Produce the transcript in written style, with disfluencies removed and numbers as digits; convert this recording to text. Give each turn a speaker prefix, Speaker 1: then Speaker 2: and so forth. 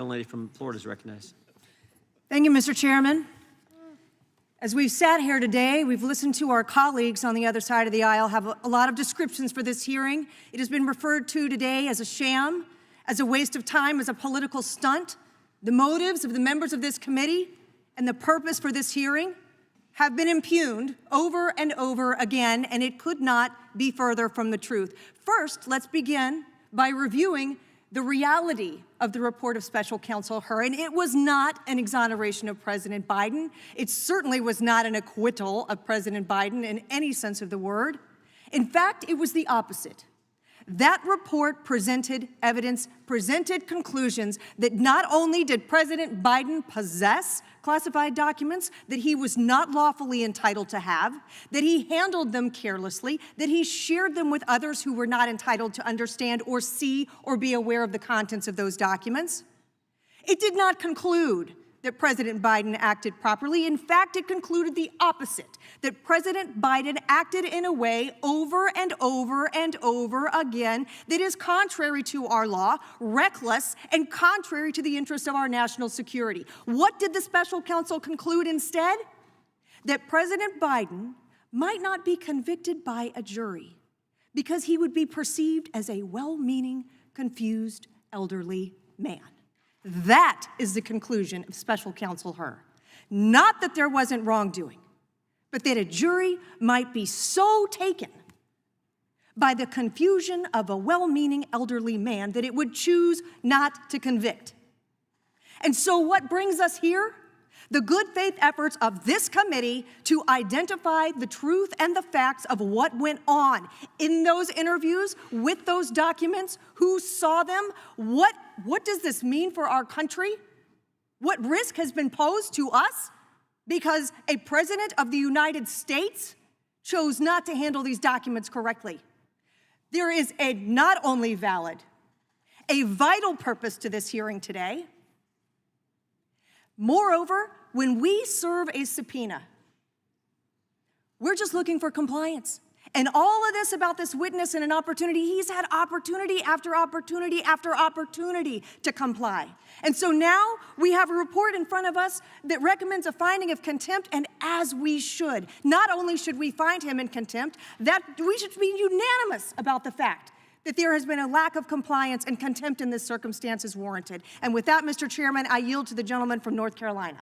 Speaker 1: The lady from Florida is recognized.
Speaker 2: Thank you, Mr. Chairman. As we've sat here today, we've listened to our colleagues on the other side of the aisle have a lot of descriptions for this hearing. It has been referred to today as a sham, as a waste of time, as a political stunt. The motives of the members of this committee and the purpose for this hearing have been impugned over and over again, and it could not be further from the truth. First, let's begin by reviewing the reality of the report of Special Counsel Hur, and it was not an exoneration of President Biden. It certainly was not an acquittal of President Biden in any sense of the word. In fact, it was the opposite. That report presented evidence, presented conclusions that not only did President Biden possess classified documents that he was not lawfully entitled to have, that he handled them carelessly, that he shared them with others who were not entitled to understand or see or be aware of the contents of those documents. It did not conclude that President Biden acted properly. In fact, it concluded the opposite, that President Biden acted in a way over and over and over again that is contrary to our law, reckless, and contrary to the interests of our national security. What did the special counsel conclude instead? That President Biden might not be convicted by a jury because he would be perceived as a well-meaning, confused, elderly man. That is the conclusion of Special Counsel Hur. Not that there wasn't wrongdoing, but that a jury might be so taken by the confusion of a well-meaning elderly man that it would choose not to convict. And so what brings us here? The good faith efforts of this committee to identify the truth and the facts of what went on in those interviews with those documents, who saw them, what does this mean for our country? What risk has been posed to us because a president of the United States chose not to handle these documents correctly? There is a not only valid, a vital purpose to this hearing today. Moreover, when we serve a subpoena, we're just looking for compliance. And all of this about this witness and an opportunity, he's had opportunity after opportunity after opportunity to comply. And so now we have a report in front of us that recommends a finding of contempt, and as we should. Not only should we find him in contempt, that we should be unanimous about the fact that there has been a lack of compliance, and contempt in this circumstance is warranted. And with that, Mr. Chairman, I yield to the gentleman from North Carolina.